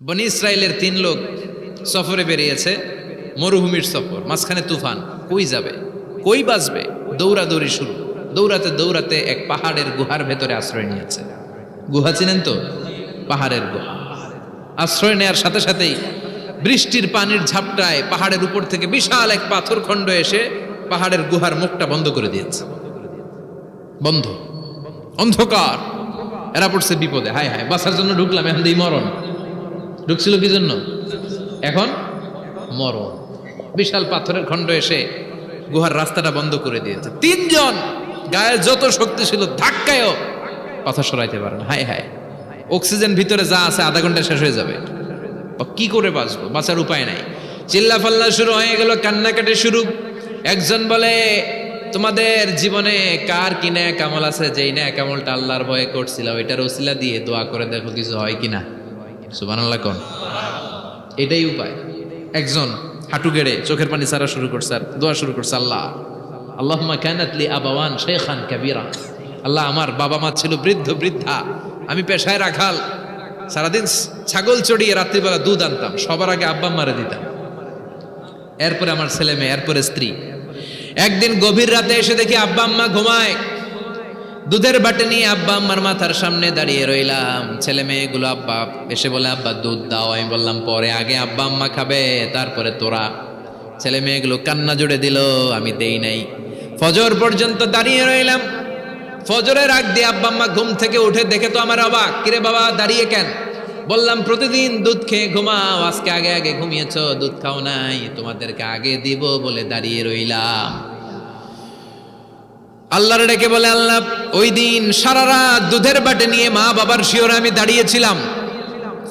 বনি ইসরায়েলের 3 লোক সফরে বেরিয়েছে, মরুভূমির সফর, মাঝখানে তুফান। কই যাবে, কই বাঁচবে, দৌড়াদৌড়ি শুরু। দৌড়াতে দৌড়াতে এক পাহাড়ের গুহার ভেতরে আশ্রয় নিয়েছে। গুহা চিনেন তো? পাহাড়ের গুহা। আশ্রয় নেয়ার সাথে সাথেই বৃষ্টির পানির ঝাপটায় পাহাড়ের উপর থেকে বিশাল এক পাথর খণ্ড এসে পাহাড়ের গুহার মুখটা বন্ধ করে দিয়েছে। বন্ধ, অন্ধকার। এরা পড়ছে বিপদে। হায় হায়, বাঁচার জন্য ঢুকলাম, এখন দিই মরণ। ঢুকছিল কি জন্য? এখন মরণ। বিশাল পাথরের খণ্ড এসে গুহার রাস্তাটা বন্ধ করে দিয়েছে। 3 জন গায়ে যত শক্তি ছিল ধাক্কায়ও পাথর সরাইতে পারে না। হায় হায়, অক্সিজেন ভিতরে যা আছে আধা ঘন্টা শেষ হয়ে যাবে। কি করে বাঁচবো? বাঁচার উপায় নাই। চিল্লা ফাল্লা শুরু হয়ে গেল, কান্নাকাটি শুরু। একজন বলে, তোমাদের জীবনে কার কি ন্যাক আমল আছে, যেই ন্যাক আমলটা আল্লাহর ভয়ে করছিল ওইটার ওসিলা দিয়ে দোয়া করে দেখো কিছু হয় কিনা। সুবহানাল্লাহ কোন? এটাই উপায়। একজন হাঁটু গেড়ে চোখের পানি ছাড়া শুরু করছে আর দোয়া শুরু করছে, আল্লাহ আল্লাহুম্মা কানাত লি আবাওয়ান শাইখান কাবীরা। আল্লাহ, আমার বাবা মা ছিল বৃদ্ধ বৃদ্ধা, আমি পেশায় রাখাল, সারাদিন ছাগল চড়িয়ে রাত্রিবেলা দুধ আনতাম, সবার আগে আব্বা আম্মারে দিতাম, এরপরে আমার ছেলে মেয়ে, এরপরে স্ত্রী। একদিন গভীর রাতে এসে দেখি আব্বা আম্মা ঘুমায়। দুধের বাটি নিয়ে আব্বা আম্মার মাথার সামনে দাঁড়িয়ে রইলাম। ছেলে মেয়েগুলো আব্বা এসে বলে, আব্বা দুধ দাও। আমি বললাম পরে, আগে আব্বা আম্মা খাবে, তারপরে তোরা। ছেলে মেয়েগুলো কান্না জুড়ে দিল, আমি দেই নাই। ফজর পর্যন্ত দাঁড়িয়ে রইলাম। ফজরের আগ দিয়ে আব্বা আম্মা ঘুম থেকে উঠে দেখে তো আমার অবাক, কিরে বাবা দাঁড়িয়ে কেন? বললাম প্রতিদিন দুধ খেয়ে ঘুমাও, আজকে আগে আগে ঘুমিয়েছো, দুধ খাও নাই, তোমাদেরকে আগে দিব বলে দাঁড়িয়ে রইলাম। আল্লাহর ডেকে বলে, আল্লাহ ওই দিন সারা রাত দুধের বাটি নিয়ে মা বাবার শিওরে আমি দাঁড়িয়েছিলাম।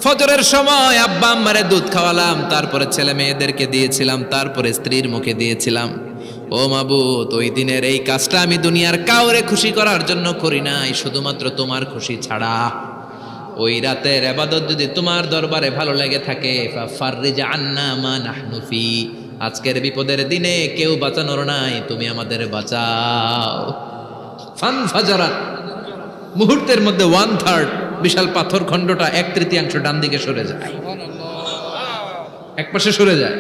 ফজরের সময় আব্বা আম্মারে দুধ খাওয়ালাম, তারপরে ছেলে মেয়েদেরকে দিয়েছিলাম, তারপরে স্ত্রীর মুখে দিয়েছিলাম। ও মাবুদ, ওই দিনের এই কাজটা আমি দুনিয়ার কাউরে খুশি করার জন্য করি নাই, শুধুমাত্র তোমার খুশি ছাড়া। ওই রাতের ইবাদত যদি তোমার দরবারে ভালো লেগে থাকে, ফাফাররিজ আন্না মা নাহনু ফি, আজকের বিপদের দিনে কেউ বাঁচানোর নাই, তুমি আমাদের বাঁচাও। ফানফাজারাত, মুহূর্তের মধ্যে 1/3 বিশাল পাথর খণ্ডটা 1/3 ডান দিকে সরে যায়, এক পাশে সরে যায়।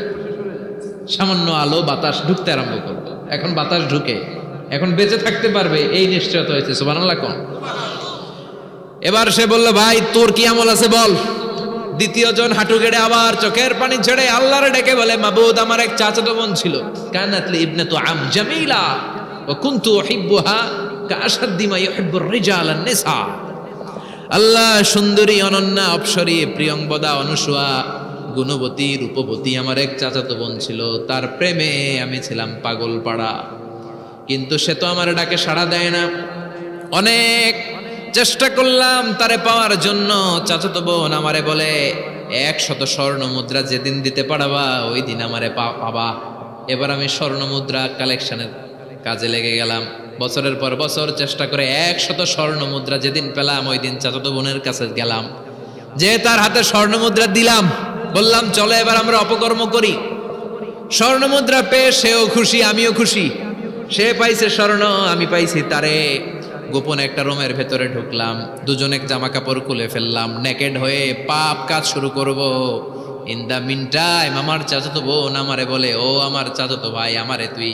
সামান্য আলো বাতাস ঢুকতে আরম্ভ করবে। এখন বাতাস ঢুকে, এখন বেঁচে থাকতে পারবে এই নিশ্চয়তা হয়েছে। সুবহানাল্লাহ কোন? এবার সে বলল, ভাই তোর কি আমল আছে বল। দ্বিতীয় জন হাঁটু গেড়ে আবার চোখের পানি ছেড়ে আল্লাহরে ডেকে বলে, মাবুদ আমার এক চাচাতো বোন ছিল, কানাত লি ইবনাতু আম জামিলা ওয়া কুনতু উহিব্বুহা কাআশাদ্দি মা ইউহিব্বুর রিজাল আন-নিসা। আল্লাহ, সুন্দরী, অনন্যা, অপ্সরী, প্রিয়ংবদা, অনুসুয়া, গুণবতী, রূপবতী আমার এক চাচাতো বোন ছিল, তার প্রেমে আমি ছিলাম পাগল পাড়া। কিন্তু সে তো আমার ডাকে সাড়া দেয় না। অনেক চেষ্টা করলাম তারে পাওয়ার জন্য। চাচাতো বোন আমারে বলে, 100 স্বর্ণ মুদ্রা যেদিন দিতে পারবা ওই দিন আমারে পাবা। এবার আমি স্বর্ণ মুদ্রা কালেকশনের কাজে লেগে গেলাম। বছরের পর বছর চেষ্টা করে 100 স্বর্ণ মুদ্রা যেদিন পেলাম ওই দিন চাচাতো বোনের কাছে গেলাম, যে তার হাতে স্বর্ণ মুদ্রা দিলাম, বললাম চলো এবার আমরা অপকর্ম করি। স্বর্ণ মুদ্রা পেয়ে সেও খুশি, আমিও খুশি। সে পাইছে স্বর্ণ, আমি পাইছি তারে। গোপন একটা রুমের ভেতরে ঢুকলাম, দুজনে জামা কাপড় খুলে ফেললাম, নেকেড হয়ে পাপ কাজ শুরু করব। ইন দা মিন টাইম আমার চাচাতো বোন আমারে বলে, ও আমার চাচাতো ভাই, আমারে তুই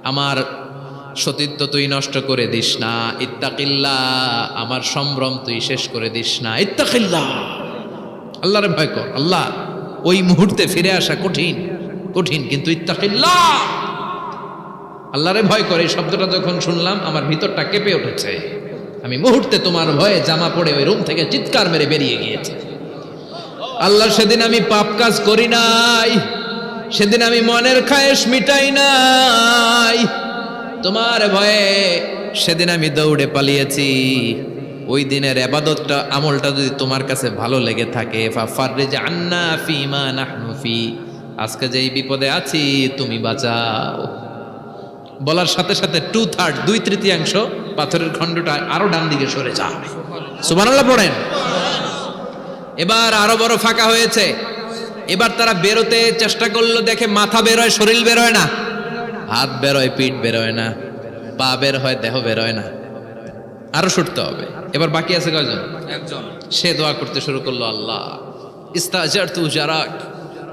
আমার সতীত্ব তুই নষ্ট করে দিস না, ইত্তাকিল্লাহ, আমার সম্ভ্রম তুই শেষ করে দিস না, ইত্তাকিল্লাহ, আল্লাহরে ভয় কর। আল্লাহ, ওই মুহূর্তে ফিরে আসা কঠিন কঠিন, কিন্তু ইত্তাকিল্লাহ, আল্লাহরে ভয় করে, এই শব্দটা যখন শুনলাম আমার ভিতরটা কেঁপে উঠেছে। আমি মুহূর্তে তোমার ভয়ে জামা পড়ে ওই রুম থেকে চিৎকার মেরে বেরিয়ে গিয়েছে। আল্লাহ, সেদিন আমি পাপ কাজ করি নাই, সেদিন আমি মনের খায়েশ মিটাই নাই, তোমার ভয়ে সেদিন আমি দৌড়ে পালিয়েছি। ওই দিনের ইবাদতটা, আমলটা যদি তোমার কাছে ভালো লেগে থাকে, ফাফাররিজ আন্না ফিমা নাহনু ফি, আজকে যেই বিপদে আছি তুমি বাঁচাও। বলার সাথে সাথে 2/3 2/3 পাথরের খণ্ডটা আরো ডান দিকে সরে যায়। সুবহানাল্লাহ পড়েন। এবার আরো বড় ফাঁকা হয়েছে। এবার তারা বেরোতে চেষ্টা করলো, দেখে মাথা বেরোয়, শরীর বেরোয় না, হাত বেরোয়, পিঠ বেরোয় না, পা বের হয়, দেহ বেরোয় না, আরো ছুটতে হবে। এবার বাকি আছে কয়জন? একজন। সে দোয়া করতে শুরু করলো, আল্লাহ ইস্তাজারতু উজারাক,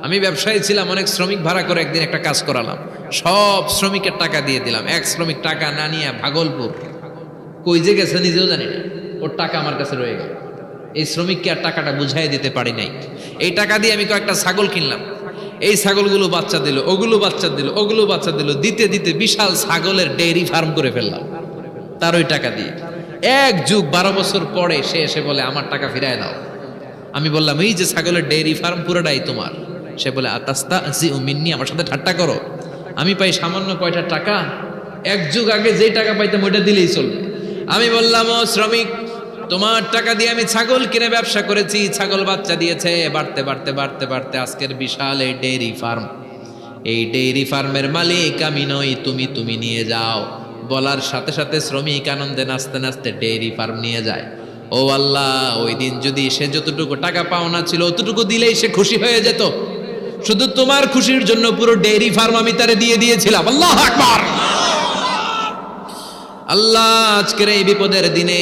আমি ব্যবসায়ী ছিলাম, অনেক শ্রমিক ভাড়া করে একদিন একটা কাজ করালাম, সব শ্রমিকের টাকা দিয়ে দিলাম। এক শ্রমিক টাকা না নিয়ে ভাগলপুর কই যে গেছে নিজেও জানি না, ওর টাকা আমার কাছে রয়ে গেল। এই শ্রমিককে আর টাকাটা বুঝাই দিতে পারি নাই। এই টাকা দিয়ে আমি কয়েকটা ছাগল কিনলাম, এই ছাগলগুলো বাচ্চা দিল, ওগুলো বাচ্চা দিল, ওগুলো বাচ্চা দিল, দিতে দিতে বিশাল ছাগলের ডেইরি ফার্ম করে ফেললাম তার ওই টাকা দিয়ে। এক যুগ 12 বছর পরে সে এসে বলে আমার টাকা ফিরায় দাও। আমি বললাম এই যে ছাগলের ডেইরি ফার্ম পুরোটাই তোমার। সে বলে আতাস্তা জি মিন্নি, আমার সাথে ঠাট্টা করো? আমি পাই সামান্য কয়টা টাকা, এক যুগ আগে যেই টাকা পাইতাম ওইটা দিলেই চলবে। আমি বললাম ও শ্রমিক, তোমার টাকা দিয়ে আমি ছাগল কিনে ব্যবসা করেছি, ছাগল বাচ্চা দিয়েছে, বাড়তে বাড়তে বাড়তে বাড়তে আজকের বিশাল এই ডেইরি ফার্ম। এই ডেইরি ফার্মের মালিক আমি নই, তুমি নিয়ে যাও। বলার সাথে সাথে শ্রমিক আনন্দে নাচতে নাচতে ডেইরি ফার্ম নিয়ে যায়। ও আল্লাহ, ওই দিন যদি সে যতটুকু টাকা পাওনা ছিল অতটুকু দিলেই সে খুশি হয়ে যেত। শুধু তোমার খুশির জন্য পুরো ডেইরি ফার্ম আমি তারে দিয়ে দিয়েছিলাম। আল্লাহু আকবার। আল্লাহ, আজকের এই বিপদের দিনে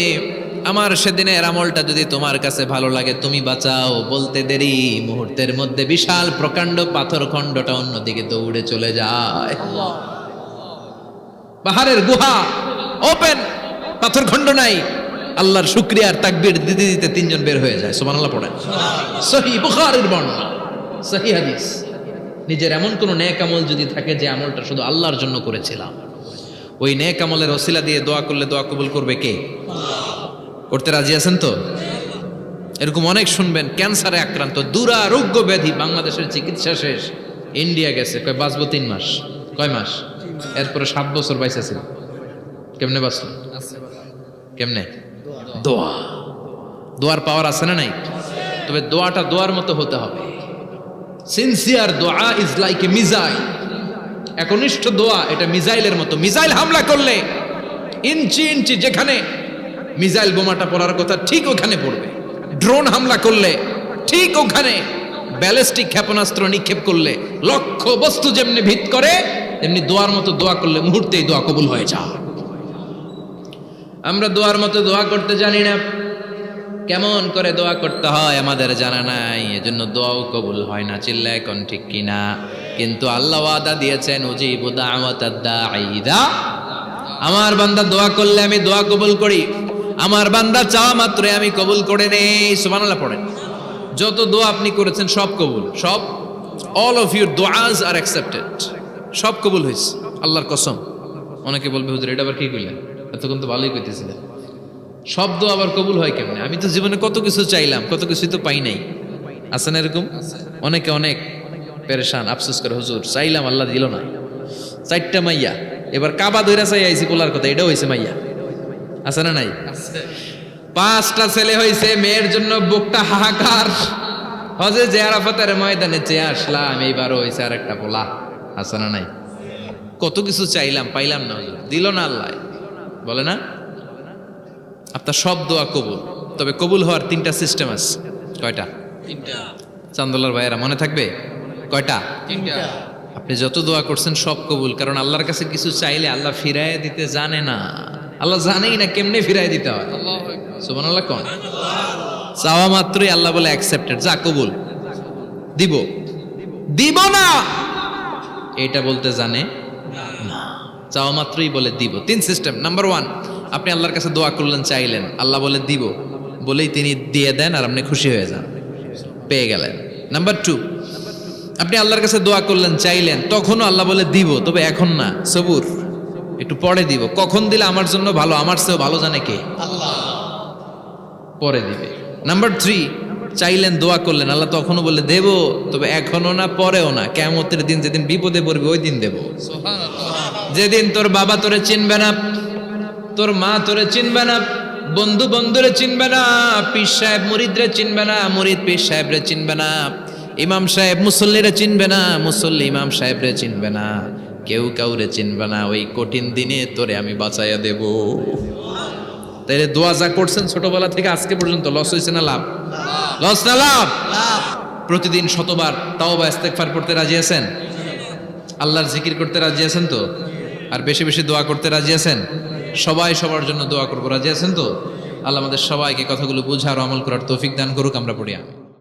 আমার সেদিনের আমলটা যদি তোমার কাছে ভালো লাগে তুমি বাঁচাও। বলতে দেরি, মুহূর্তের মধ্যে বিশাল প্রকাণ্ড পাথর খণ্ডটা অন্যদিকে দৌড়ে চলে যায়। পাহাড়ের গুহা ওপেন, পাথর খণ্ড নাই। আল্লাহর শুকরিয়া আর তাকবীর দিতে দিতে 3 জন বের হয়ে যায়। সুবহানাল্লাহ পড়েন। সহিহ বুখারীর বর্ণনা, সহিহ হাদিস। নিজের এমন কোন নেক আমল যদি থাকে যে আমলটা শুধু আল্লাহর জন্য করেছিলাম, ওই নেক আমলের ওসিলা দিয়ে দোয়া করলে দোয়া কবুল করবে কে? করতে রাজি আছেন তো? এরকম অনেক শুনবেন ক্যান্সারে আক্রান্ত, দুরারোগ্য ব্যাধি, বাংলাদেশের চিকিৎসা শেষ, ইন্ডিয়া গেছে, কয় বাঁচবো 3 মাস। কয় মাস? এরপরে 7 বছর বাইসা ছিল। কেমনে বাঁচলো? কেমনে? দোয়া। দোয়ার পাওয়ার আছে না নাই? তবে দোয়াটা দোয়ার মতো হতে হবে। সিনসিয়ার দোয়া ইজ লাইক এ মিসাইল। একনিষ্ঠ দোয়া এটা মিসাইলের মতো। মিসাইল হামলা করলে ইঞ্চি ইঞ্চি যেখানে মিসাইল বোমাটা পড়ার কথা ঠিক ওখানে পড়বে। ড্রোন হামলা করলে ঠিক ওখানে, ব্যালিস্টিক ক্ষেপণাস্ত্র নিক্ষেপ করলে লক্ষ্য বস্তু যেমনি ভিত করে, তেমনি দোয়ার মতো দোয়া করলে মুহূর্তেই দোয়া কবুল হয়ে যায়। আমরা দোয়ার মতো দোয়া করতে জানি না, কেমন করে দোয়া করতে হয় আমাদের জানা নাই, এজন্য দোয়াও কবুল হয় না। চিল্লায় এখন ঠিক কিনা? কিন্তু আল্লাহ ওয়াদা দিয়েছেন উজিবু দাওয়াতাদ দাঈ ইযা, আমার বান্দা দোয়া করলে আমি দোয়া কবুল করি, আমার বান্দা চাওয়া মাত্রই আমি কবুল করে নেই। সুবহানাল্লাহ পড়েন। যত দোয়া আপনি করেছেন সব কবুল, সব, অল অফ ইউর দোয়াজ আর অ্যাকসেপ্টেড, সব কবুল হয়েছে আল্লাহর কসম। অনেকে বলবে হুজুর এটা আবার কি কইলেন, এতক্ষণ তো ভালোই কইতেছিলেন, সব দোয়া আবার কবুল হয় কেমনে? আমি তো জীবনে কত কিছু চাইলাম, কত কিছুই তো পাই নাই। আছে না এরকম? অনেকে অনেক পেরেশান, আফসোস করে হুজুর চাইলাম আল্লাহ দিল না। 4টা মাইয়া, এবার কাবা ধইরা চাই আইছি পোলার কথা, এটাও হয়েছে মাইয়া। আছে না নাই? 5টা ছেলে হয়েছে, মেয়ের জন্য বুকটা হাহাকার। হজে যে আরাফাতের ময়দানে চেয়ে আসলাম, এইবারও হয়েছে আর একটা পোলা। আছে না নাই? কত কিছু চাইলাম, পাইলাম না, হুজুর দিল না আল্লাহ। বলে না আপনার সব দোয়া কবুল, তবে কবুল হওয়ার 3টা সিস্টেম আছে। কয়টা? 3টা। চান্দোলার ভাইয়েরা মনে থাকবে? কয়টা? 3টা। আপনি যত দোয়া করছেন সব কবুল, কারণ আল্লাহর কাছে কিছু চাইলে আল্লাহ ফিরায় দিতে জানে না। আল্লাহ জানেই না কেমনে ফিরায় দিতে হয়। সুবহানাল্লাহ কোন? চাওয়া মাত্রই আল্লাহ বলে অ্যাকসেপ্টেড, যা কবুল, দিব দিব না এটা বলতে জানে না, চাওয়া মাত্রই বলে দিব। 3 সিস্টেম। নাম্বার 1, আপনি আল্লাহর কাছে দোয়া করলেন, চাইলেন, আল্লাহ বলে দিব, বলেই তিনি দিয়ে দেন আর আপনি খুশি হয়ে যান, পেয়ে গেলেন। নাম্বার 2, আপনি আল্লাহর কাছে দোয়া করলেন, চাইলেন, তখনও আল্লাহ বলে দিব, তবে এখন না, সবুর, একটু পরে দিব। কখন দিলে আমার জন্য ভালো, আমার চেয়েও ভালো জানে কে? আল্লাহ, পরে দিবে। নাম্বার 3, চাইলেন, দোয়া করলেন, আল্লাহ তখনও বলে দেব, তবে এখনো না, পরেও না, কিয়ামতের দিন যেদিন বিপদে পড়বে ওই দিন দেব। যেদিন তোর বাবা তোরে চিনবে না, তোর মা তোরে চিনবে না, বন্ধু বন্ধুরে চিনবে না, পীর সাহেব মুরিদরে চিনবে না, মুরিদ পীর সাহেবরে চিনবে না, ইমাম সাহেব মুসল্লিরে চিনবে না, মুসল্লি ইমাম সাহেবরে চিনবে না, কেউ কাউরে চিনবে না। ওই কঠিন দিনে তোরে আমি বাঁচাইয়া দেব। তাইলে দোয়া যা করছেন ছোটবেলা থেকে আজকে পর্যন্ত লস হয়েছে না লাভ? লস না লাভ? প্রতিদিন শতবার তাওবা ইস্তেগফার পড়তে রাজি আছেন? আল্লাহর জিকির করতে রাজি আছেন তো? আর বেশি বেশি দোয়া করতে রাজি আছেন? সবাই সবার জন্য দোয়া করবো, রাজি আছেন তো? আল্লাহ আমাদের সবাইকে কথাগুলো বুঝার আমল করার তৌফিক দান করুক। আমরা পড়ি আমিন।